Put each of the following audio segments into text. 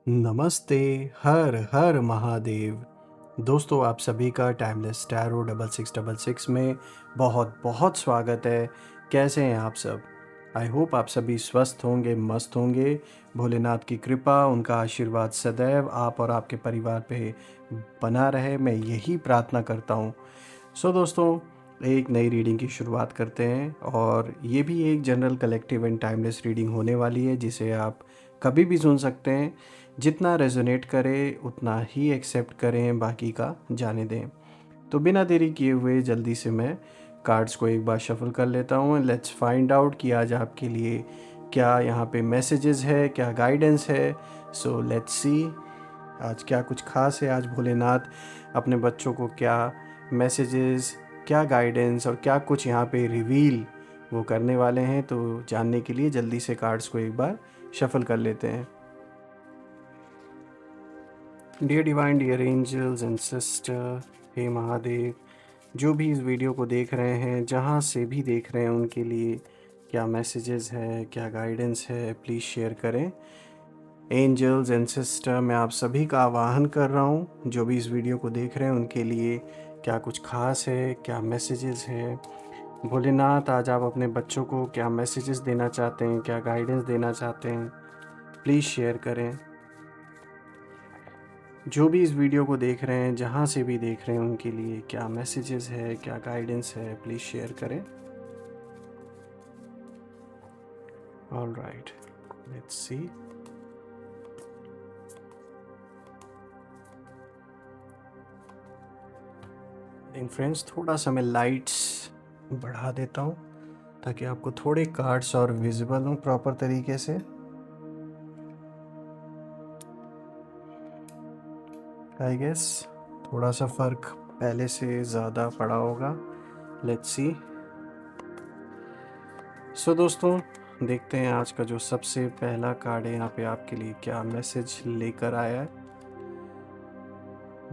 नमस्ते। हर हर महादेव। दोस्तों, आप सभी का टाइमलेस टैरो 6666 में बहुत बहुत स्वागत है। कैसे हैं आप सब? आई होप आप सभी स्वस्थ होंगे, मस्त होंगे। भोलेनाथ की कृपा, उनका आशीर्वाद सदैव आप और आपके परिवार पे बना रहे, मैं यही प्रार्थना करता हूँ। दोस्तों, एक नई रीडिंग की शुरुआत करते हैं और ये भी एक general collective and timeless reading होने वाली है, जिसे आप कभी भी सुन सकते हैं। जितना रेजोनेट करे उतना ही एक्सेप्ट करें, बाकी का जाने दें। तो बिना देरी किए हुए जल्दी से मैं कार्ड्स को एक बार शफल कर लेता हूँ। लेट्स फाइंड आउट कि आज आपके लिए क्या यहाँ पे मैसेजेस है, क्या गाइडेंस है। सो लेट्स सी आज क्या कुछ खास है। आज भोलेनाथ अपने बच्चों को क्या मैसेजेस, क्या गाइडेंस और क्या कुछ यहाँ पे रिवील वो करने वाले हैं, तो जानने के लिए जल्दी से कार्ड्स को एक बार शफल कर लेते हैं। Dear divine, dear angels and sister, हे महादेव, जो भी इस वीडियो को देख रहे हैं, जहाँ से भी देख रहे हैं, उनके लिए क्या मैसेजेस है, क्या गाइडेंस है, प्लीज़ शेयर करें। एंजल्स एंड सिस्टर, मैं आप सभी का आवाहन कर रहा हूँ, जो भी इस वीडियो को देख रहे हैं उनके लिए क्या कुछ खास है, क्या मैसेजेस है। भोलेनाथ, आज आप अपने बच्चों को क्या मैसेजेस देना चाहते हैं, क्या गाइडेंस देना चाहते हैं, प्लीज़ शेयर करें। जो भी इस वीडियो को देख रहे हैं, जहाँ से भी देख रहे हैं, उनके लिए क्या मैसेजेस है, क्या गाइडेंस है, प्लीज़ शेयर करें। All right, let's see. Friends, थोड़ा सा मैं लाइट्स बढ़ा देता हूँ ताकि आपको थोड़े कार्ड्स और विजिबल हों प्रॉपर तरीके से। आई गेस थोड़ा सा फ़र्क पहले से ज़्यादा पड़ा होगा। Let's see. दोस्तों, देखते हैं आज का जो सबसे पहला कार्ड है यहाँ पे आपके लिए क्या मैसेज लेकर आया है।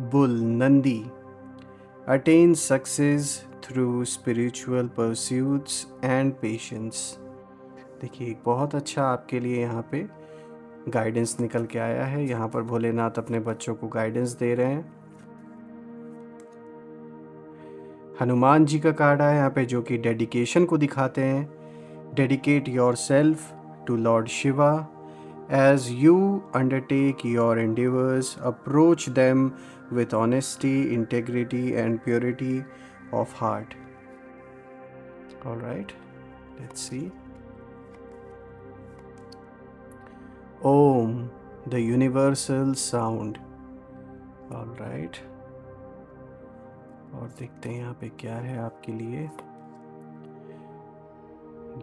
Bull, Nandi, attain success through spiritual pursuits and patience. देखिए, एक बहुत अच्छा आपके लिए यहाँ पे गाइडेंस निकल के आया है। यहाँ पर भोलेनाथ अपने बच्चों को गाइडेंस दे रहे हैं। हनुमान जी का कार्ड आया यहाँ पे, जो कि डेडिकेशन को दिखाते हैं। Dedicate yourself to lord Shiva as you undertake your endeavours, approach them with honesty, integrity and purity of heart. All right, let's see. Om, the universal sound. All right, और देखते हैं यहाँ पे क्या है आपके लिए।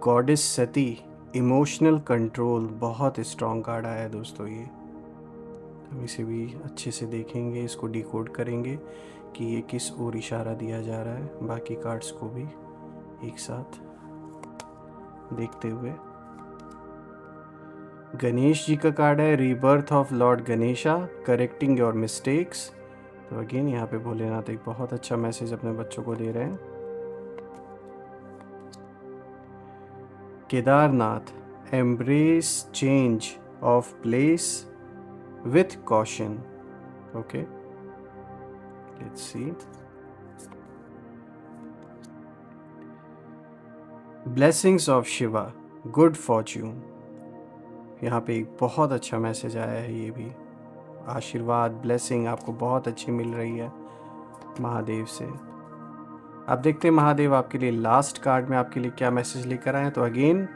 गॉडेस सती, इमोशनल कंट्रोल, बहुत स्ट्रॉन्ग कार्ड आया है दोस्तों। ये हम इसे भी अच्छे से देखेंगे, इसको डिकोड करेंगे कि ये किस ओर इशारा दिया जा रहा है, बाकी कार्ड्स को भी एक साथ देखते हुए। गणेश जी का कार्ड है, rebirth of Lord Ganesha, correcting your mistakes. तो अगेन यहाँ पे भोलेनाथ एक बहुत अच्छा मैसेज अपने बच्चों को दे रहे हैं। Kedarnath, embrace change of place with caution. Okay, let's see. Blessings of Shiva, good fortune. यहाँ पे एक बहुत अच्छा मैसेज आया है। ये भी आशीर्वाद, ब्लेसिंग आपको बहुत अच्छी मिल रही है महादेव से। अब देखते हैं महादेव आपके लिए लास्ट कार्ड में आपके लिए क्या मैसेज लेकर आए हैं। तो अगेन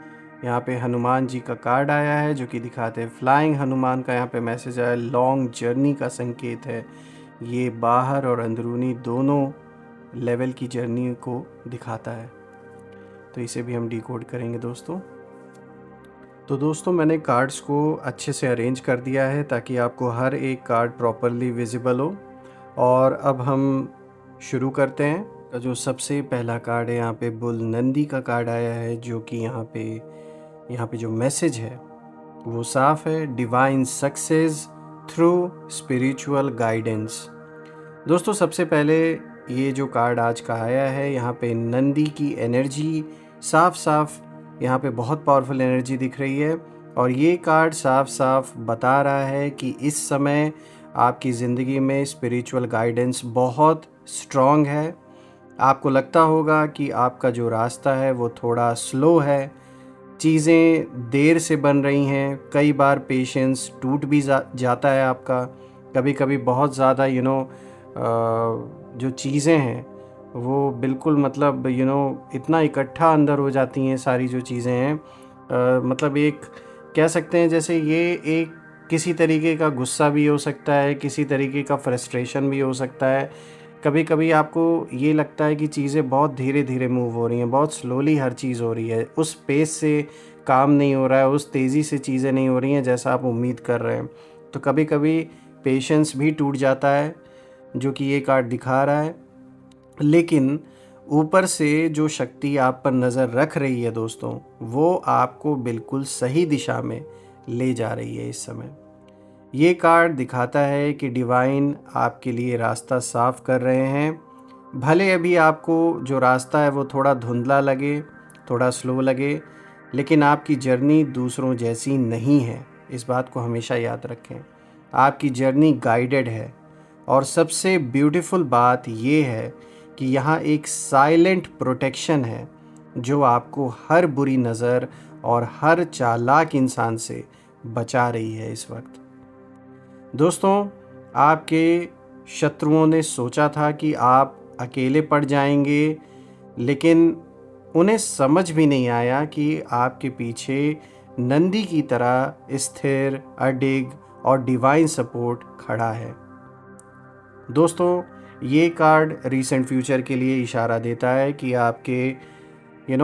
यहाँ पे हनुमान जी का कार्ड आया है, जो कि दिखाते हैं फ्लाइंग हनुमान का यहाँ पे मैसेज आया है। लॉन्ग जर्नी का संकेत है। ये बाहर और अंदरूनी दोनों लेवल की जर्नी को दिखाता है। तो इसे भी हम डिकोड करेंगे दोस्तों। तो दोस्तों, मैंने कार्ड्स को अच्छे से अरेंज कर दिया है ताकि आपको हर एक कार्ड प्रॉपरली विजिबल हो। और अब हम शुरू करते हैं। जो सबसे पहला कार्ड है यहाँ पे बुल नंदी का कार्ड आया है, जो कि यहाँ पे जो मैसेज है वो साफ है। Divine success through spiritual guidance. दोस्तों, सबसे पहले ये जो कार्ड आज का आया है, यहाँ पे नंदी की एनर्जी साफ साफ यहाँ पे बहुत पावरफुल एनर्जी दिख रही है। और ये कार्ड साफ साफ बता रहा है कि इस समय आपकी ज़िंदगी में स्पिरिचुअल गाइडेंस बहुत स्ट्रॉन्ग है। आपको लगता होगा कि आपका जो रास्ता है वो थोड़ा स्लो है, चीज़ें देर से बन रही हैं, कई बार पेशेंस टूट भी जाता है आपका। कभी कभी बहुत ज़्यादा जो चीज़ें हैं वो बिल्कुल मतलब इतना इकट्ठा अंदर हो जाती हैं सारी जो चीज़ें हैं। मतलब एक कह सकते हैं जैसे ये एक किसी तरीके का गुस्सा भी हो सकता है, किसी तरीके का फ्रस्ट्रेशन भी हो सकता है। कभी कभी आपको ये लगता है कि चीज़ें बहुत धीरे धीरे मूव हो रही हैं, बहुत स्लोली हर चीज़ हो रही है, उस पेस से काम नहीं हो रहा है, उस तेज़ी से चीज़ें नहीं हो रही हैं जैसा आप उम्मीद कर रहे हैं। तो कभी कभी पेशेंस भी टूट जाता है, जो कि ये कार्ड दिखा रहा है। लेकिन ऊपर से जो शक्ति आप पर नज़र रख रही है दोस्तों, वो आपको बिल्कुल सही दिशा में ले जा रही है इस समय। ये कार्ड दिखाता है कि डिवाइन आपके लिए रास्ता साफ कर रहे हैं। भले अभी आपको जो रास्ता है वो थोड़ा धुंधला लगे, थोड़ा स्लो लगे, लेकिन आपकी जर्नी दूसरों जैसी नहीं है। इस बात को हमेशा याद रखें। आपकी जर्नी गाइडेड है। और सबसे ब्यूटीफुल बात ये है कि यहाँ एक साइलेंट प्रोटेक्शन है जो आपको हर बुरी नज़र और हर चालाक इंसान से बचा रही है इस वक्त। दोस्तों, आपके शत्रुओं ने सोचा था कि आप अकेले पड़ जाएंगे, लेकिन उन्हें समझ भी नहीं आया कि आपके पीछे नंदी की तरह स्थिर, अडिग और डिवाइन सपोर्ट खड़ा है। दोस्तों, ये कार्ड रीसेंट फ्यूचर के लिए इशारा देता है कि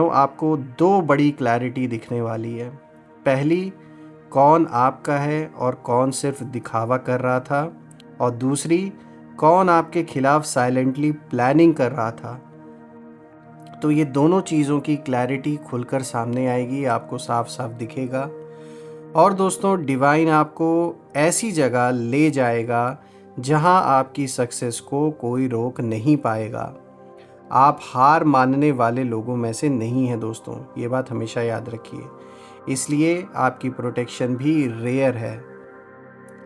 आपको दो बड़ी क्लैरिटी दिखने वाली है। पहली, कौन आपका है और कौन सिर्फ दिखावा कर रहा था, और दूसरी, कौन आपके खिलाफ साइलेंटली प्लानिंग कर रहा था। तो ये दोनों चीज़ों की क्लैरिटी खुलकर सामने आएगी, आपको साफ साफ दिखेगा। और दोस्तों, डिवाइन आपको ऐसी जगह ले जाएगा जहां आपकी सक्सेस को कोई रोक नहीं पाएगा। आप हार मानने वाले लोगों में से नहीं हैं दोस्तों, ये बात हमेशा याद रखिए। इसलिए आपकी प्रोटेक्शन भी रेयर है।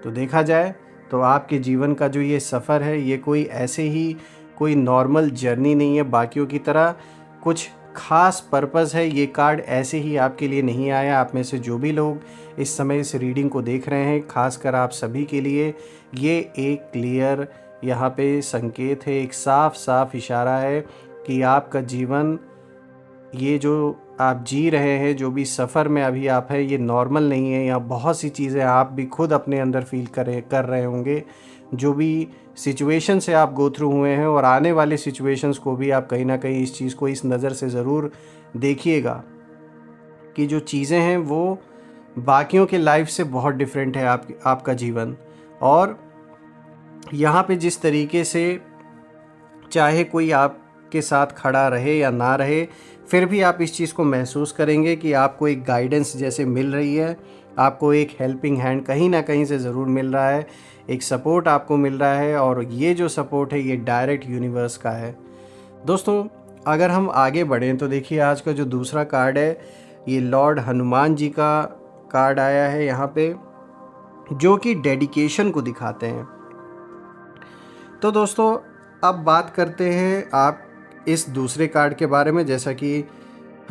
तो देखा जाए तो आपके जीवन का जो ये सफ़र है, ये कोई ऐसे ही कोई नॉर्मल जर्नी नहीं है बाकियों की तरह, कुछ खास पर्पस है। ये कार्ड ऐसे ही आपके लिए नहीं आया। आप में से जो भी लोग इस समय इस रीडिंग को देख रहे हैं, खासकर आप सभी के लिए ये एक क्लियर यहाँ पे संकेत है, एक साफ साफ इशारा है कि आपका जीवन, ये जो आप जी रहे हैं, जो भी सफ़र में अभी आप हैं, ये नॉर्मल नहीं है। यहाँ बहुत सी चीज़ें आप भी खुद अपने अंदर फील कर रहे होंगे। जो भी सिचुएशन से आप गो थ्रू हुए हैं और आने वाले सिचुएशंस को भी आप कहीं ना कहीं इस चीज़ को इस नज़र से ज़रूर देखिएगा कि जो चीज़ें हैं वो बाकियों के लाइफ से बहुत डिफरेंट है आपका जीवन। और यहाँ पे जिस तरीके से चाहे कोई आपके साथ खड़ा रहे या ना रहे, फिर भी आप इस चीज़ को महसूस करेंगे कि आपको एक गाइडेंस जैसे मिल रही है, आपको एक हेल्पिंग हैंड कहीं ना कहीं से ज़रूर मिल रहा है, एक सपोर्ट आपको मिल रहा है। और ये जो सपोर्ट है ये डायरेक्ट यूनिवर्स का है। दोस्तों, अगर हम आगे बढ़ें तो देखिए, आज का जो दूसरा कार्ड है ये लॉर्ड हनुमान जी का कार्ड आया है यहाँ पे, जो कि डेडिकेशन को दिखाते हैं। तो दोस्तों, अब बात करते हैं आप इस दूसरे कार्ड के बारे में। जैसा कि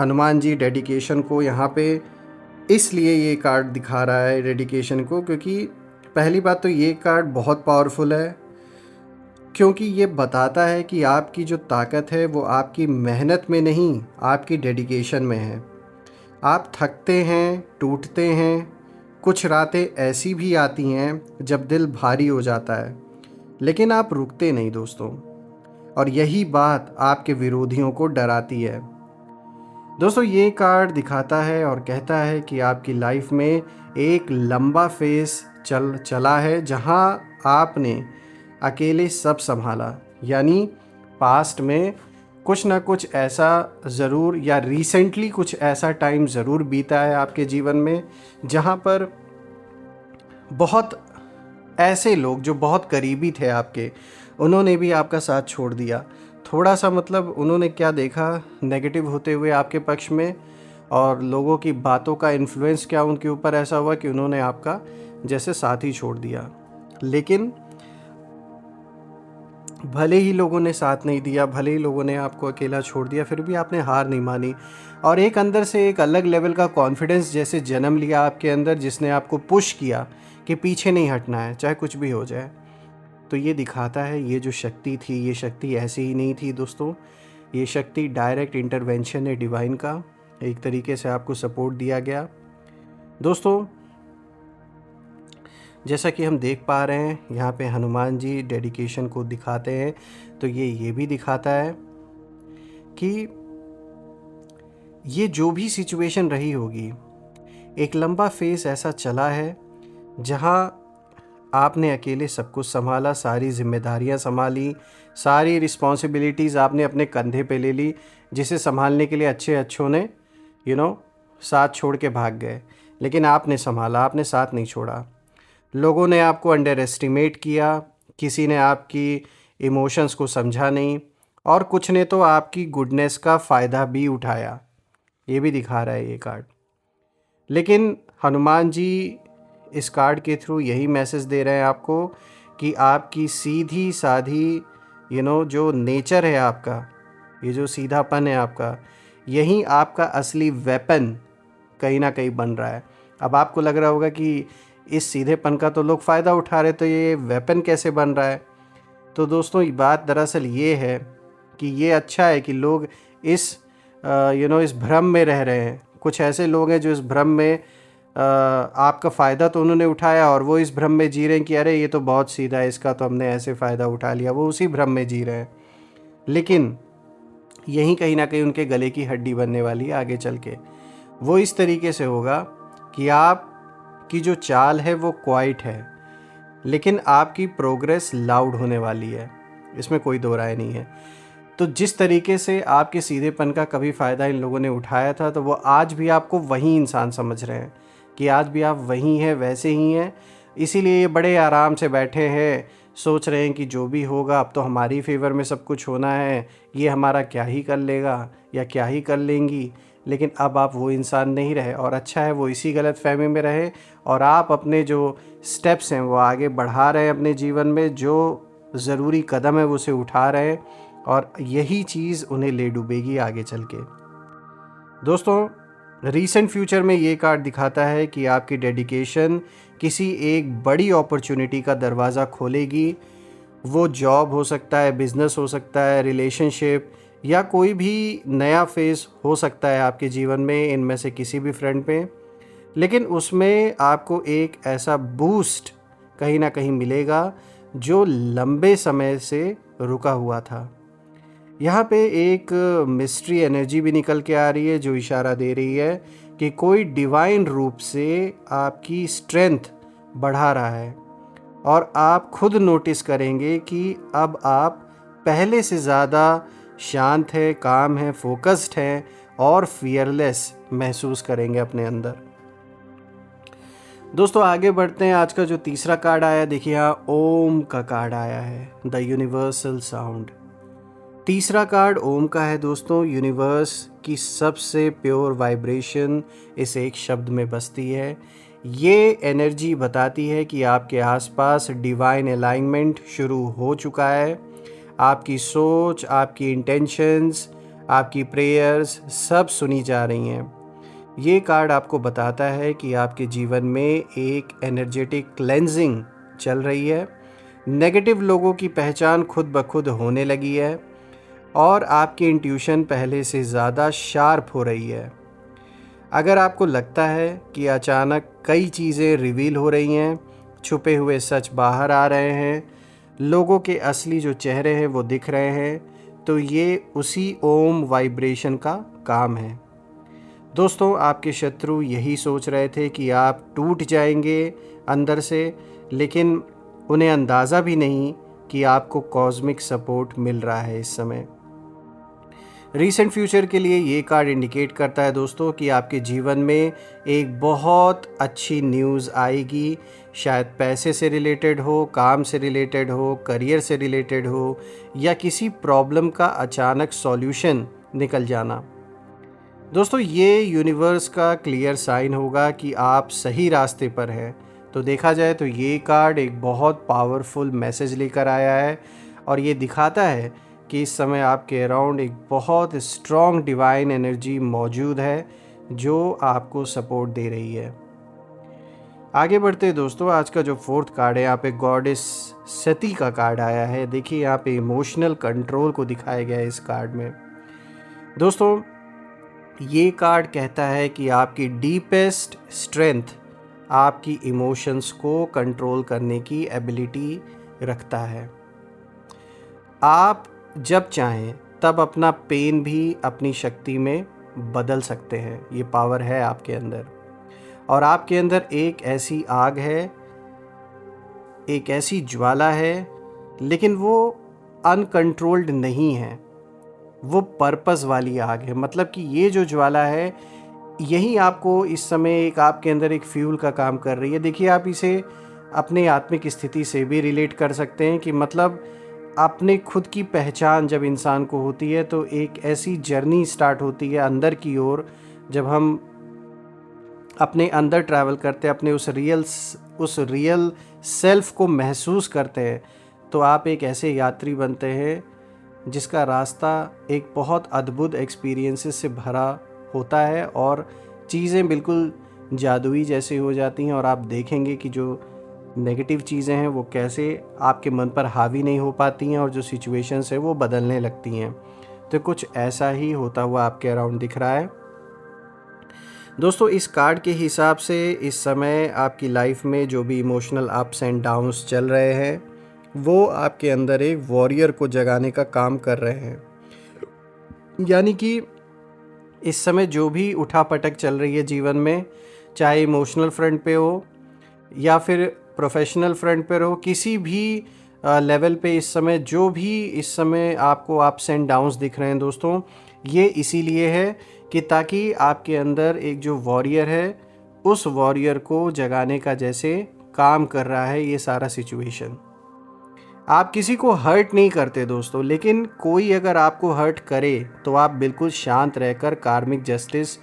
हनुमान जी डेडिकेशन को यहाँ पे इसलिए ये कार्ड दिखा रहा है डेडिकेशन को, क्योंकि पहली बात तो ये कार्ड बहुत पावरफुल है, क्योंकि ये बताता है कि आपकी जो ताकत है वो आपकी मेहनत में नहीं, आपकी डेडिकेशन में है। आप थकते हैं, टूटते हैं, कुछ रातें ऐसी भी आती हैं जब दिल भारी हो जाता है, लेकिन आप रुकते नहीं दोस्तों। और यही बात आपके विरोधियों को डराती है। दोस्तों, ये कार्ड दिखाता है और कहता है कि आपकी लाइफ में एक लंबा फेस चला है जहां आपने अकेले सब संभाला। यानी पास्ट में कुछ ना कुछ ऐसा ज़रूर, या रिसेंटली कुछ ऐसा टाइम ज़रूर बीता है आपके जीवन में जहां पर बहुत ऐसे लोग जो बहुत करीबी थे आपके, उन्होंने भी आपका साथ छोड़ दिया। थोड़ा सा मतलब उन्होंने क्या देखा नेगेटिव होते हुए आपके पक्ष में, और लोगों की बातों का इन्फ्लुएंस क्या उनके ऊपर ऐसा हुआ कि उन्होंने आपका जैसे साथ ही छोड़ दिया। लेकिन भले ही लोगों ने साथ नहीं दिया, भले ही लोगों ने आपको अकेला छोड़ दिया, फिर भी आपने हार नहीं मानी और एक अंदर से एक अलग लेवल का कॉन्फिडेंस जैसे जन्म लिया आपके अंदर, जिसने आपको पुश किया कि पीछे नहीं हटना है चाहे कुछ भी हो जाए। तो ये दिखाता है ये जो शक्ति थी, ये शक्ति ऐसी ही नहीं थी दोस्तों, ये शक्ति डायरेक्ट इंटरवेंशन है डिवाइन का, एक तरीके से आपको सपोर्ट दिया गया। दोस्तों जैसा कि हम देख पा रहे हैं यहाँ पे हनुमान जी डेडिकेशन को दिखाते हैं, तो ये भी दिखाता है कि ये जो भी सिचुएशन रही होगी, एक लंबा फेस ऐसा चला है जहाँ आपने अकेले सब कुछ संभाला, सारी जिम्मेदारियाँ संभाली, सारी रिस्पॉन्सिबिलिटीज़ आपने अपने कंधे पे ले ली, जिसे संभालने के लिए अच्छों ने साथ छोड़ के भाग गए, लेकिन आपने संभाला, आपने साथ नहीं छोड़ा। लोगों ने आपको अंडर एस्टिमेट किया, किसी ने आपकी इमोशंस को समझा नहीं और कुछ ने तो आपकी गुडनेस का फ़ायदा भी उठाया, ये भी दिखा रहा है ये कार्ड। लेकिन हनुमान जी इस कार्ड के थ्रू यही मैसेज दे रहे हैं आपको कि आपकी सीधी साधी जो नेचर है आपका, ये जो सीधापन है आपका, यही आपका असली वेपन कहीं ना कहीं बन रहा है। अब आपको लग रहा होगा कि इस सीधेपन का तो लोग फ़ायदा उठा रहे, तो ये वेपन कैसे बन रहा है? तो दोस्तों ये बात दरअसल ये है कि ये अच्छा है कि लोग इस इस भ्रम में रह रहे हैं। कुछ ऐसे लोग हैं जो इस भ्रम में आपका फ़ायदा तो उन्होंने उठाया और वो इस भ्रम में जी रहे हैं कि अरे ये तो बहुत सीधा है, इसका तो हमने ऐसे फ़ायदा उठा लिया, वो उसी भ्रम में जी रहे हैं। लेकिन यही कहीं ना कहीं उनके गले की हड्डी बनने वाली है आगे चल के। वो इस तरीके से होगा कि आप की जो चाल है वो क्वाइट है, लेकिन आपकी प्रोग्रेस लाउड होने वाली है, इसमें कोई दो राय नहीं है। तो जिस तरीके से आपके सीधेपन का कभी फ़ायदा इन लोगों ने उठाया था, तो वो आज भी आपको वही इंसान समझ रहे हैं कि आज भी आप वही हैं, वैसे ही हैं। इसीलिए ये बड़े आराम से बैठे हैं, सोच रहे हैं कि जो भी होगा अब तो हमारी फेवर में सब कुछ होना है, ये हमारा क्या ही कर लेगा या क्या ही कर लेंगी। लेकिन अब आप वो इंसान नहीं रहे और अच्छा है वो इसी गलतफहमी में रहे और आप अपने जो स्टेप्स हैं वो आगे बढ़ा रहे हैं अपने जीवन में, जो ज़रूरी कदम है वो उसे उठा रहे हैं और यही चीज़ उन्हें ले डूबेगी आगे चल के। दोस्तों रीसेंट फ्यूचर में ये कार्ड दिखाता है कि आपकी डेडिकेशन किसी एक बड़ी अपॉर्चुनिटी का दरवाज़ा खोलेगी। वो जॉब हो सकता है, बिज़नेस हो सकता है, रिलेशनशिप या कोई भी नया फेज़ हो सकता है आपके जीवन में, इनमें से किसी भी फ्रंट पे। लेकिन उसमें आपको एक ऐसा बूस्ट कहीं ना कहीं मिलेगा जो लंबे समय से रुका हुआ था। यहाँ पे एक मिस्ट्री एनर्जी भी निकल के आ रही है जो इशारा दे रही है कि कोई डिवाइन रूप से आपकी स्ट्रेंथ बढ़ा रहा है और आप खुद नोटिस करेंगे कि अब आप पहले से ज़्यादा शांत है, काम है, फोकस्ड है और फियरलेस महसूस करेंगे अपने अंदर। दोस्तों आगे बढ़ते हैं। आज का जो तीसरा कार्ड आया, देखिए यहाँ ओम का कार्ड आया है, द यूनिवर्सल साउंड। तीसरा कार्ड ओम का है दोस्तों। यूनिवर्स की सबसे प्योर वाइब्रेशन इस एक शब्द में बसती है। ये एनर्जी बताती है कि आपके आसपास डिवाइन अलाइनमेंट शुरू हो चुका है। आपकी सोच, आपकी इंटेंशंस, आपकी प्रेयर्स सब सुनी जा रही हैं। ये कार्ड आपको बताता है कि आपके जीवन में एक एनर्जेटिक क्लेंजिंग चल रही है। नेगेटिव लोगों की पहचान खुद ब खुद होने लगी है और आपकी इंट्यूशन पहले से ज़्यादा शार्प हो रही है। अगर आपको लगता है कि अचानक कई चीज़ें रिवील हो रही हैं, छुपे हुए सच बाहर आ रहे हैं, लोगों के असली जो चेहरे हैं वो दिख रहे हैं, तो ये उसी ओम वाइब्रेशन का काम है। दोस्तों आपके शत्रु यही सोच रहे थे कि आप टूट जाएंगे अंदर से, लेकिन उन्हें अंदाज़ा भी नहीं कि आपको कॉस्मिक सपोर्ट मिल रहा है इस समय। रीसेंट फ्यूचर के लिए ये कार्ड इंडिकेट करता है दोस्तों कि आपके जीवन में एक बहुत अच्छी न्यूज़ आएगी। शायद पैसे से रिलेटेड हो, काम से रिलेटेड हो, करियर से रिलेटेड हो या किसी प्रॉब्लम का अचानक सॉल्यूशन निकल जाना। दोस्तों ये यूनिवर्स का क्लियर साइन होगा कि आप सही रास्ते पर हैं। तो देखा जाए तो ये कार्ड एक बहुत पावरफुल मैसेज लेकर आया है और ये दिखाता है कि इस समय आपके अराउंड एक बहुत स्ट्रॉन्ग डिवाइन एनर्जी मौजूद है जो आपको सपोर्ट दे रही है। आगे बढ़ते हैं दोस्तों, आज का जो फोर्थ कार्ड है यहाँ पे गॉडेस सती का कार्ड आया है। देखिए यहाँ पे इमोशनल कंट्रोल को दिखाया गया है इस कार्ड में। दोस्तों ये कार्ड कहता है कि आपकी डीपेस्ट स्ट्रेंथ आपकी इमोशंस को कंट्रोल करने की एबिलिटी रखता है। आप जब चाहें तब अपना पेन भी अपनी शक्ति में बदल सकते हैं। ये पावर है आपके अंदर और आपके अंदर एक ऐसी आग है, एक ऐसी ज्वाला है, लेकिन वो अनकंट्रोल्ड नहीं है, वो पर्पस वाली आग है। मतलब कि ये जो ज्वाला है यही आपको इस समय एक आपके अंदर एक फ्यूल का काम कर रही है। देखिए आप इसे अपने आत्मिक स्थिति से भी रिलेट कर सकते हैं कि मतलब अपने खुद की पहचान जब इंसान को होती है तो एक ऐसी जर्नी स्टार्ट होती है अंदर की ओर। जब हम अपने अंदर ट्रैवल करते हैं, अपने उस रियल सेल्फ को महसूस करते हैं, तो आप एक ऐसे यात्री बनते हैं जिसका रास्ता एक बहुत अद्भुत एक्सपीरियंसेस से भरा होता है और चीज़ें बिल्कुल जादुई जैसी हो जाती हैं और आप देखेंगे कि जो नेगेटिव चीज़ें हैं वो कैसे आपके मन पर हावी नहीं हो पाती हैं और जो सिचुएशंस है वो बदलने लगती हैं। तो कुछ ऐसा ही होता हुआ आपके अराउंड दिख रहा है। दोस्तों इस कार्ड के हिसाब से इस समय आपकी लाइफ में जो भी इमोशनल अप्स एंड डाउन्स चल रहे हैं वो आपके अंदर एक वॉरियर को जगाने का काम कर रहे हैं। यानी कि इस समय जो भी उठापटक चल रही है जीवन में, चाहे इमोशनल फ्रंट पे हो या फिर प्रोफेशनल फ्रंट पे हो, किसी भी लेवल पे इस समय जो भी इस समय आपको अप्स एंड डाउन्स दिख रहे हैं दोस्तों, ये इसीलिए है कि ताकि आपके अंदर एक जो वॉरियर है उस वॉरियर को जगाने का जैसे काम कर रहा है ये सारा सिचुएशन। आप किसी को हर्ट नहीं करते दोस्तों, लेकिन कोई अगर आपको हर्ट करे तो आप बिल्कुल शांत रहकर कार्मिक जस्टिस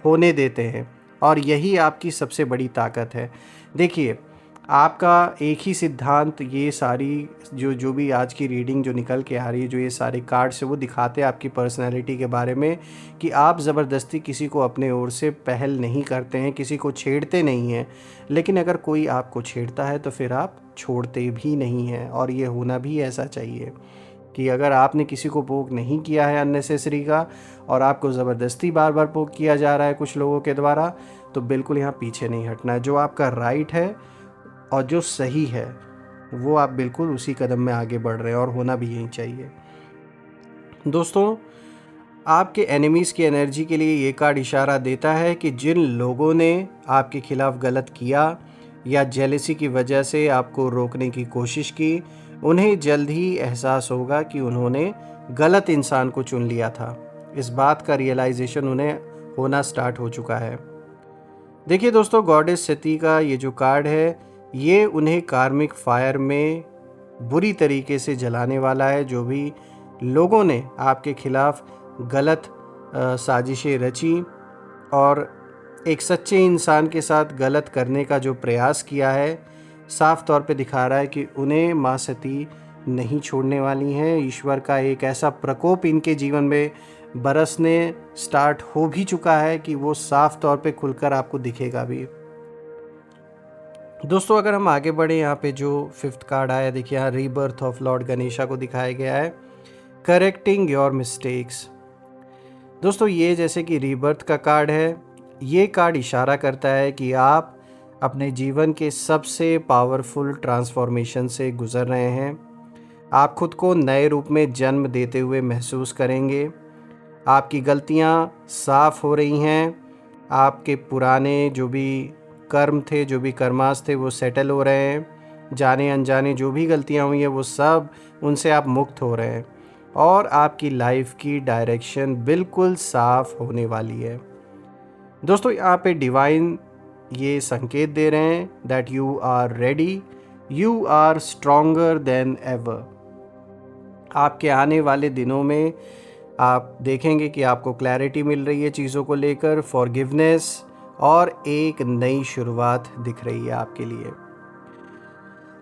होने देते हैं और यही आपकी सबसे बड़ी ताकत है। देखिए आपका एक ही सिद्धांत, ये सारी जो भी आज की रीडिंग जो निकल के आ रही है, जो ये सारे कार्ड्स है वो दिखाते हैं आपकी पर्सनैलिटी के बारे में कि आप ज़बरदस्ती किसी को अपने ओर से पहल नहीं करते हैं, किसी को छेड़ते नहीं हैं। लेकिन अगर कोई आपको छेड़ता है तो फिर आप छोड़ते भी नहीं हैं और ये होना भी ऐसा चाहिए कि अगर आपने किसी को पोक नहीं किया है अननेसेसरी का और आपको ज़बरदस्ती बार बार पोक किया जा रहा है कुछ लोगों के द्वारा, तो बिल्कुल यहाँ पीछे नहीं हटना है। जो आपका राइट है और जो सही है वो आप बिल्कुल उसी कदम में आगे बढ़ रहे हैं और होना भी यही चाहिए। दोस्तों आपके एनिमीज़ की एनर्जी के लिए ये कार्ड इशारा देता है कि जिन लोगों ने आपके खिलाफ़ गलत किया या जेलसी की वजह से आपको रोकने की कोशिश की, उन्हें जल्द ही एहसास होगा कि उन्होंने गलत इंसान को चुन लिया था। इस बात का रियलाइजेशन उन्हें होना स्टार्ट हो चुका है। देखिए दोस्तों गॉडेस सती का ये जो कार्ड है ये उन्हें कार्मिक फायर में बुरी तरीके से जलाने वाला है। जो भी लोगों ने आपके खिलाफ़ गलत साजिशें रची और एक सच्चे इंसान के साथ गलत करने का जो प्रयास किया है, साफ तौर पे दिखा रहा है कि उन्हें माँ सती नहीं छोड़ने वाली हैं। ईश्वर का एक ऐसा प्रकोप इनके जीवन में बरसने स्टार्ट हो भी चुका है कि वो साफ तौर पे खुलकर आपको दिखेगा भी। दोस्तों अगर हम आगे बढ़े, यहाँ पे जो फिफ्थ कार्ड आया देखिए, यहाँ रीबर्थ ऑफ लॉर्ड गणेशा को दिखाया गया है, करेक्टिंग योर मिस्टेक्स। दोस्तों ये जैसे कि रीबर्थ का कार्ड है, ये कार्ड इशारा करता है कि आप अपने जीवन के सबसे पावरफुल ट्रांसफॉर्मेशन से गुज़र रहे हैं। आप खुद को नए रूप में जन्म देते हुए महसूस करेंगे। आपकी गलतियाँ साफ़ हो रही हैं, आपके पुराने जो भी कर्म थे, जो भी कर्मास थे वो सेटल हो रहे हैं। जाने अनजाने जो भी गलतियां हुई हैं वो सब उनसे आप मुक्त हो रहे हैं और आपकी लाइफ की डायरेक्शन बिल्कुल साफ होने वाली है। दोस्तों यहाँ पे डिवाइन ये संकेत दे रहे हैं that you are ready, you are stronger than ever. आपके आने वाले दिनों में आप देखेंगे कि आपको क्लैरिटी मिल रही है चीज़ों को लेकर, फॉरगिवनेस और एक नई शुरुआत दिख रही है आपके लिए।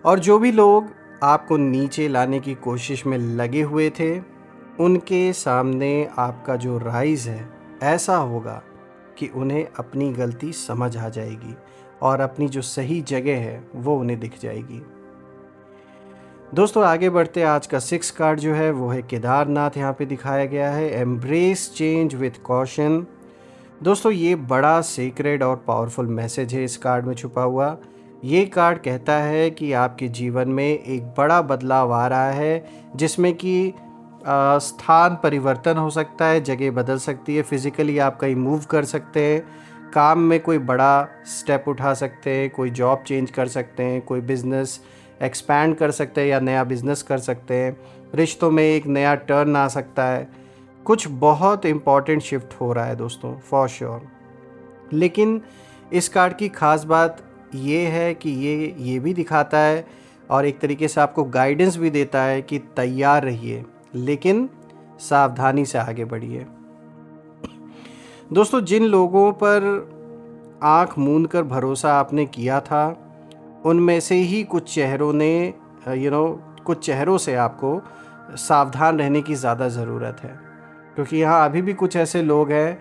और जो भी लोग आपको नीचे लाने की कोशिश में लगे हुए थे, उनके सामने आपका जो राइज़ है ऐसा होगा कि उन्हें अपनी गलती समझ आ जाएगी और अपनी जो सही जगह है वो उन्हें दिख जाएगी। दोस्तों आगे बढ़ते, आज का 6 कार्ड जो है वो है केदारनाथ। यहाँ पे दिखाया गया है एम्ब्रेस चेंज विथ कॉशन। दोस्तों ये बड़ा सीक्रेट और पावरफुल मैसेज है इस कार्ड में छुपा हुआ। ये कार्ड कहता है कि आपके जीवन में एक बड़ा बदलाव आ रहा है, जिसमें कि स्थान परिवर्तन हो सकता है, जगह बदल सकती है, फिज़िकली आप कहीं मूव कर सकते हैं, काम में कोई बड़ा स्टेप उठा सकते हैं, कोई जॉब चेंज कर सकते हैं, कोई बिज़नेस एक्सपैंड कर सकते हैं या नया बिज़नेस कर सकते हैं, रिश्तों में एक नया टर्न आ सकता है, कुछ बहुत इम्पॉर्टेंट शिफ्ट हो रहा है दोस्तों, फॉर श्योर। लेकिन इस कार्ड की ख़ास बात ये है कि ये भी दिखाता है और एक तरीके से आपको गाइडेंस भी देता है कि तैयार रहिए, लेकिन सावधानी से आगे बढ़िए। दोस्तों जिन लोगों पर आंख मूंद कर भरोसा आपने किया था, उनमें से ही कुछ चेहरों ने कुछ चेहरों से आपको सावधान रहने की ज़्यादा ज़रूरत है, क्योंकि यहाँ अभी भी कुछ ऐसे लोग हैं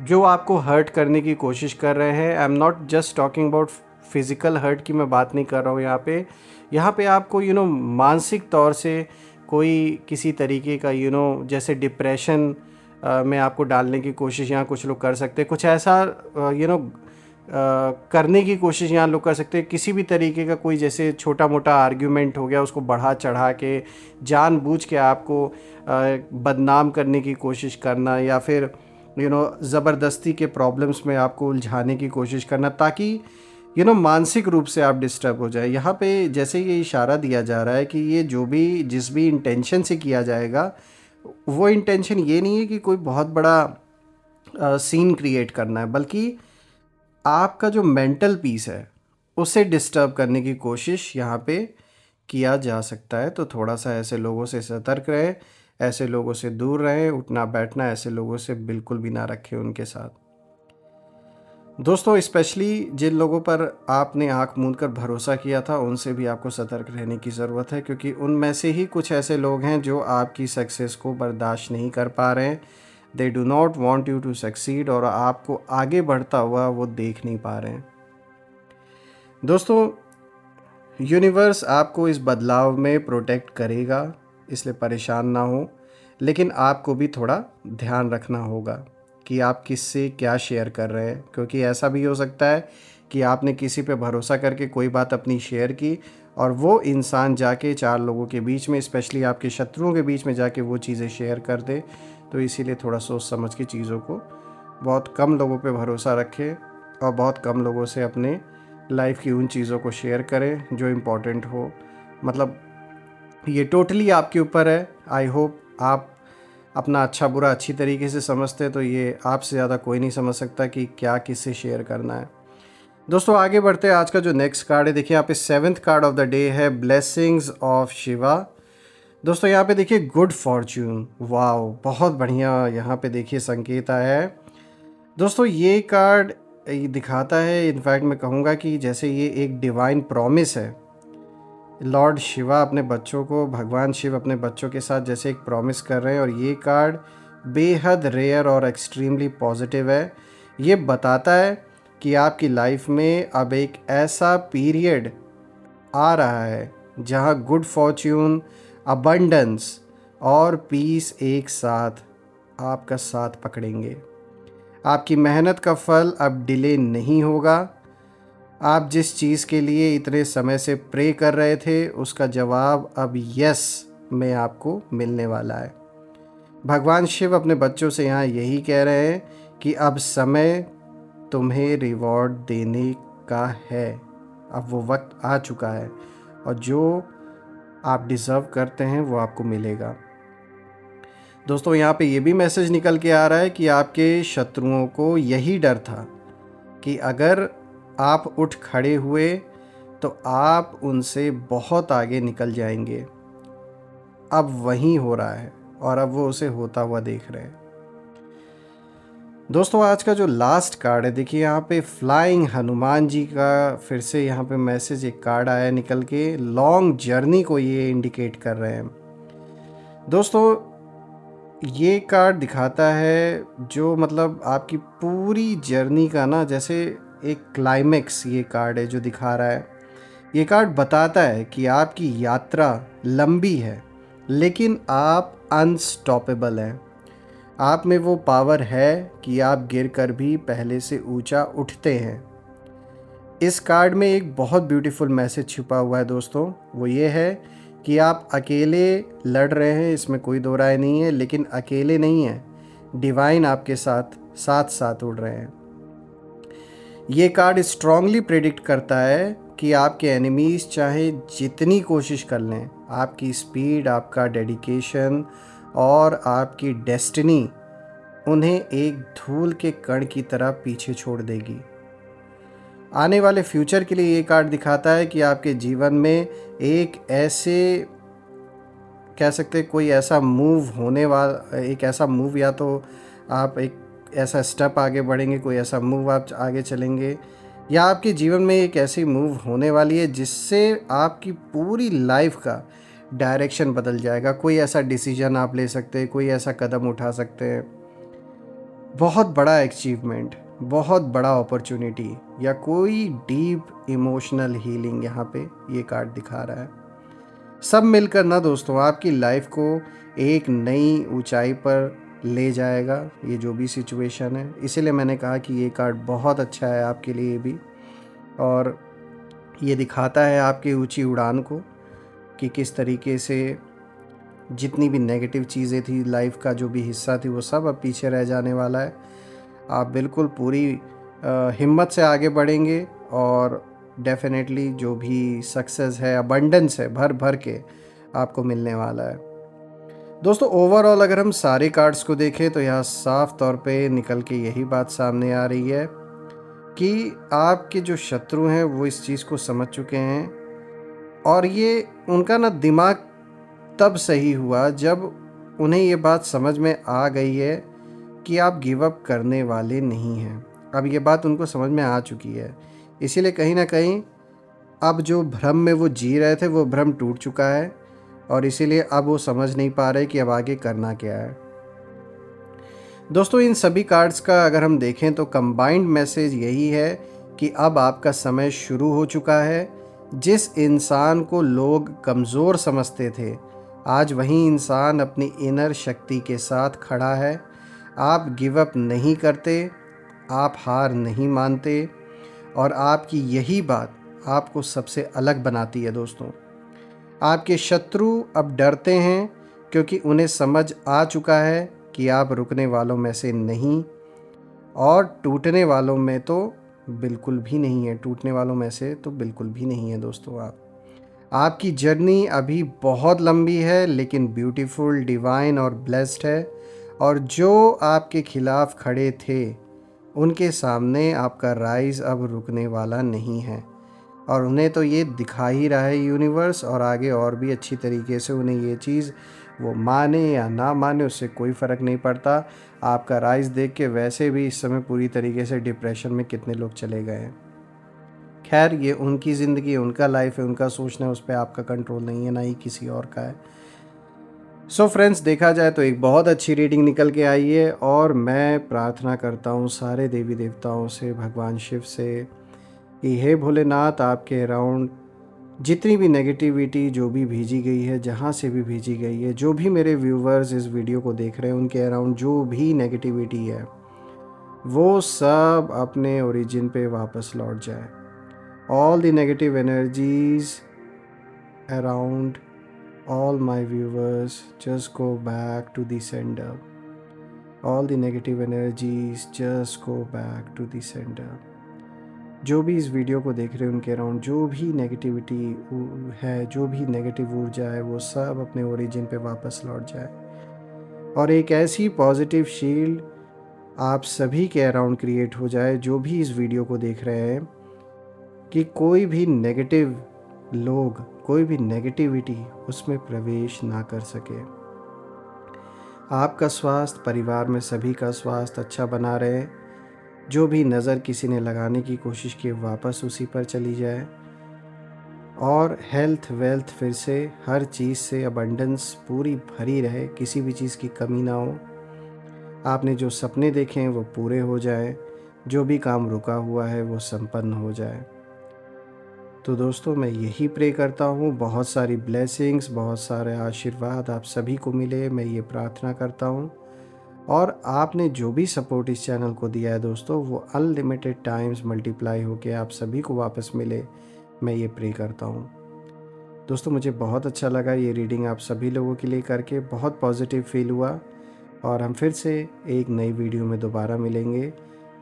जो आपको हर्ट करने की कोशिश कर रहे हैं। I am not just talking about physical hurt की मैं बात नहीं कर रहा हूँ यहाँ पे आपको मानसिक तौर से कोई किसी तरीके का जैसे डिप्रेशन में आपको डालने की कोशिश यहाँ कुछ लोग कर सकते हैं, कुछ ऐसा करने की कोशिश यहाँ लोग कर सकते हैं। किसी भी तरीके का कोई जैसे छोटा मोटा आर्ग्यूमेंट हो गया, उसको बढ़ा चढ़ा के जानबूझ के आपको बदनाम करने की कोशिश करना, या फिर ज़बरदस्ती के प्रॉब्लम्स में आपको उलझाने की कोशिश करना, ताकि मानसिक रूप से आप डिस्टर्ब हो जाए। यहाँ पे जैसे ये इशारा दिया जा रहा है कि ये जिस भी इंटेंशन से किया जाएगा, वो इंटेंशन ये नहीं है कि कोई बहुत बड़ा सीन क्रिएट करना है, बल्कि आपका जो मेंटल पीस है उसे डिस्टर्ब करने की कोशिश यहाँ पे किया जा सकता है। तो थोड़ा सा ऐसे लोगों से सतर्क रहें, ऐसे लोगों से दूर रहें, उठना बैठना ऐसे लोगों से बिल्कुल भी ना रखें उनके साथ। दोस्तों स्पेशली जिन लोगों पर आपने आंख मूंद कर भरोसा किया था, उनसे भी आपको सतर्क रहने की ज़रूरत है, क्योंकि उनमें से ही कुछ ऐसे लोग हैं जो आपकी सक्सेस को बर्दाश्त नहीं कर पा रहे हैं। They do not want you to succeed, और आपको आगे बढ़ता हुआ वो देख नहीं पा रहे हैं। दोस्तों यूनिवर्स आपको इस बदलाव में प्रोटेक्ट करेगा, इसलिए परेशान ना हो, लेकिन आपको भी थोड़ा ध्यान रखना होगा कि आप किससे क्या शेयर कर रहे हैं, क्योंकि ऐसा भी हो सकता है कि आपने किसी पे भरोसा करके कोई बात अपनी शेयर की और वो इंसान जाके 4 लोगों के बीच में, स्पेशली आपके शत्रुओं के बीच में जाके वो चीज़ें शेयर कर दे। तो इसीलिए थोड़ा सोच समझ के चीज़ों को, बहुत कम लोगों पे भरोसा रखें और बहुत कम लोगों से अपने लाइफ की उन चीज़ों को शेयर करें जो इम्पोर्टेंट हो। मतलब ये टोटली आपके ऊपर है। आई होप आप अपना अच्छा बुरा अच्छी तरीके से समझते हैं, तो ये आपसे ज़्यादा कोई नहीं समझ सकता कि क्या किससे शेयर करना है। दोस्तों आगे बढ़ते हैं। आज का जो नेक्स्ट कार्ड है, देखिए यहाँ पे 7th card of the day है ब्लेसिंग्स ऑफ शिवा। दोस्तों यहाँ पे देखिए गुड फॉर्च्यून, वाओ बहुत बढ़िया यहाँ पे देखिए संकेत आया है। दोस्तों ये कार्ड दिखाता है, इनफैक्ट मैं कहूँगा कि जैसे ये एक डिवाइन प्रॉमिस है। लॉर्ड शिवा अपने बच्चों को, भगवान शिव अपने बच्चों के साथ जैसे एक प्रॉमिस कर रहे हैं, और ये कार्ड बेहद रेयर और एक्सट्रीमली पॉजिटिव है। ये बताता है कि आपकी लाइफ में अब एक ऐसा पीरियड आ रहा है जहां गुड फॉर्च्यून, अबंडेंस और पीस एक साथ आपका साथ पकड़ेंगे। आपकी मेहनत का फल अब डिले नहीं होगा। आप जिस चीज़ के लिए इतने समय से प्रे कर रहे थे, उसका जवाब अब यस में आपको मिलने वाला है। भगवान शिव अपने बच्चों से यहाँ यही कह रहे हैं कि अब समय तुम्हें रिवॉर्ड देने का है। अब वो वक्त आ चुका है और जो आप डिज़र्व करते हैं वो आपको मिलेगा। दोस्तों यहाँ पे ये भी मैसेज निकल के आ रहा है कि आपके शत्रुओं को यही डर था कि अगर आप उठ खड़े हुए तो आप उनसे बहुत आगे निकल जाएंगे। अब वही हो रहा है। और अब वो उसे होता हुआ देख रहे हैं। दोस्तों आज का जो लास्ट कार्ड है, देखिए यहाँ पे फ्लाइंग हनुमान जी का फिर से यहाँ पे मैसेज एक कार्ड आया निकल के, लॉन्ग जर्नी को ये इंडिकेट कर रहे हैं। दोस्तों ये कार्ड दिखाता है जो मतलब आपकी पूरी जर्नी का ना, जैसे एक क्लाइमेक्स ये कार्ड है जो दिखा रहा है। ये कार्ड बताता है कि आपकी यात्रा लंबी है लेकिन आप अनस्टॉपेबल हैं। आप में वो पावर है कि आप गिरकर भी पहले से ऊंचा उठते हैं। इस कार्ड में एक बहुत ब्यूटीफुल मैसेज छुपा हुआ है दोस्तों, वो ये है कि आप अकेले लड़ रहे हैं, इसमें कोई दो राय नहीं है, लेकिन अकेले नहीं हैं, डिवाइन आपके साथ साथ साथ उड़ रहे हैं। ये कार्ड स्ट्रांगली प्रेडिक्ट करता है कि आपके एनिमीज चाहे जितनी कोशिश कर लें, आपकी स्पीड, आपका डेडिकेशन और आपकी डेस्टिनी उन्हें एक धूल के कण की तरह पीछे छोड़ देगी। आने वाले फ्यूचर के लिए ये कार्ड दिखाता है कि आपके जीवन में एक ऐसे, कह सकते हैं कोई ऐसा मूव होने वाला, एक ऐसा मूव, या तो आप एक ऐसा स्टेप आगे बढ़ेंगे, कोई ऐसा मूव आप आगे चलेंगे, या आपके जीवन में एक ऐसी मूव होने वाली है जिससे आपकी पूरी लाइफ का डायरेक्शन बदल जाएगा। कोई ऐसा डिसीजन आप ले सकते हैं, कोई ऐसा कदम उठा सकते हैं, बहुत बड़ा अचीवमेंट, बहुत बड़ा अपॉर्चुनिटी, या कोई डीप इमोशनल हीलिंग यहाँ पे ये कार्ड दिखा रहा है। सब मिलकर ना दोस्तों आपकी लाइफ को एक नई ऊंचाई पर ले जाएगा, ये जो भी सिचुएशन है। इसीलिए मैंने कहा कि ये कार्ड बहुत अच्छा है आपके लिए भी, और ये दिखाता है आपकी ऊंची उड़ान को कि किस तरीके से जितनी भी नेगेटिव चीज़ें थी, लाइफ का जो भी हिस्सा थी, वो सब अब पीछे रह जाने वाला है। आप बिल्कुल पूरी हिम्मत से आगे बढ़ेंगे और डेफिनेटली जो भी सक्सेस है, अबंडेंस है, भर भर के आपको मिलने वाला है। दोस्तों ओवरऑल अगर हम सारे कार्ड्स को देखें तो यहाँ साफ तौर पे निकल के यही बात सामने आ रही है कि आपके जो शत्रु हैं वो इस चीज़ को समझ चुके हैं, और ये उनका ना दिमाग तब सही हुआ जब उन्हें ये बात समझ में आ गई है कि आप गिव अप करने वाले नहीं हैं। अब ये बात उनको समझ में आ चुकी है, इसीलिए कहीं ना कहीं अब जो भ्रम में वो जी रहे थे वो भ्रम टूट चुका है, और इसीलिए अब वो समझ नहीं पा रहे कि अब आगे करना क्या है। दोस्तों इन सभी कार्ड्स का अगर हम देखें तो कंबाइंड मैसेज यही है कि अब आपका समय शुरू हो चुका है। जिस इंसान को लोग कमज़ोर समझते थे, आज वही इंसान अपनी इनर शक्ति के साथ खड़ा है। आप गिव अप नहीं करते, आप हार नहीं मानते, और आपकी यही बात आपको सबसे अलग बनाती है। दोस्तों आपके शत्रु अब डरते हैं क्योंकि उन्हें समझ आ चुका है कि आप रुकने वालों में से नहीं, और टूटने वालों में तो बिल्कुल भी नहीं है, टूटने वालों में से तो बिल्कुल भी नहीं है। दोस्तों आपकी जर्नी अभी बहुत लंबी है लेकिन ब्यूटीफुल, डिवाइन और ब्लेस्ड है, और जो आपके खिलाफ खड़े थे उनके सामने आपका राइज अब रुकने वाला नहीं है, और उन्हें तो ये दिखा ही रहा है यूनिवर्स, और आगे और भी अच्छी तरीके से उन्हें ये चीज़ वो माने या ना माने उससे कोई फ़र्क नहीं पड़ता। आपका राइज देख के वैसे भी इस समय पूरी तरीके से डिप्रेशन में कितने लोग चले गए हैं। खैर ये उनकी ज़िंदगी है, उनका लाइफ है, उनका सोचना है, उस पर आपका कंट्रोल नहीं है, ना ही किसी और का है। सो फ्रेंड्स देखा जाए तो एक बहुत अच्छी रीडिंग निकल के आई है, और मैं प्रार्थना करता हूँ सारे देवी देवताओं से, भगवान शिव से कि हे भोलेनाथ आपके अराउंड जितनी भी नेगेटिविटी जो भी भेजी गई है, जहाँ से भी भेजी गई है, जो भी मेरे व्यूवर्स इस वीडियो को देख रहे हैं उनके अराउंड जो भी नेगेटिविटी है वो सब अपने ओरिजिन पे वापस लौट जाए। All the negative energies around all my viewers just go back to the sender. All the negative energies just go back to the sender. जो भी इस वीडियो को देख रहे हैं उनके अराउंड जो भी नेगेटिविटी है, जो भी नेगेटिव ऊर्जा है, वो सब अपने ओरिजिन पे वापस लौट जाए, और एक ऐसी पॉजिटिव शील्ड आप सभी के अराउंड क्रिएट हो जाए जो भी इस वीडियो को देख रहे हैं, कि कोई भी नेगेटिव लोग, कोई भी नेगेटिविटी उसमें प्रवेश ना कर सके। आपका स्वास्थ्य, परिवार में सभी का स्वास्थ्य अच्छा बना रहे। जो भी नज़र किसी ने लगाने की कोशिश की वापस उसी पर चली जाए, और हेल्थ वेल्थ फिर से हर चीज़ से अबंडेंस पूरी भरी रहे, किसी भी चीज़ की कमी ना हो। आपने जो सपने देखे हैं वो पूरे हो जाए, जो भी काम रुका हुआ है वो संपन्न हो जाए। तो दोस्तों, मैं यही प्रे करता हूँ, बहुत सारी ब्लेसिंग्स, बहुत सारे आशीर्वाद आप सभी को मिले, मैं ये प्रार्थना करता हूँ। और आपने जो भी सपोर्ट इस चैनल को दिया है दोस्तों, वो अनलिमिटेड टाइम्स मल्टीप्लाई होके आप सभी को वापस मिले, मैं ये प्रे करता हूँ। दोस्तों, मुझे बहुत अच्छा लगा ये रीडिंग आप सभी लोगों के लिए करके, बहुत पॉजिटिव फील हुआ। और हम फिर से एक नई वीडियो में दोबारा मिलेंगे।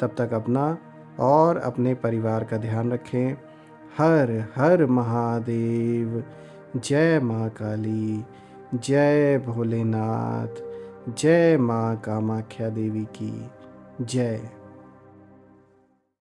तब तक अपना और अपने परिवार का ध्यान रखें। हर हर महादेव। जय माँ काली, जय भोलेनाथ, जय माँ कामाख्या देवी की जय।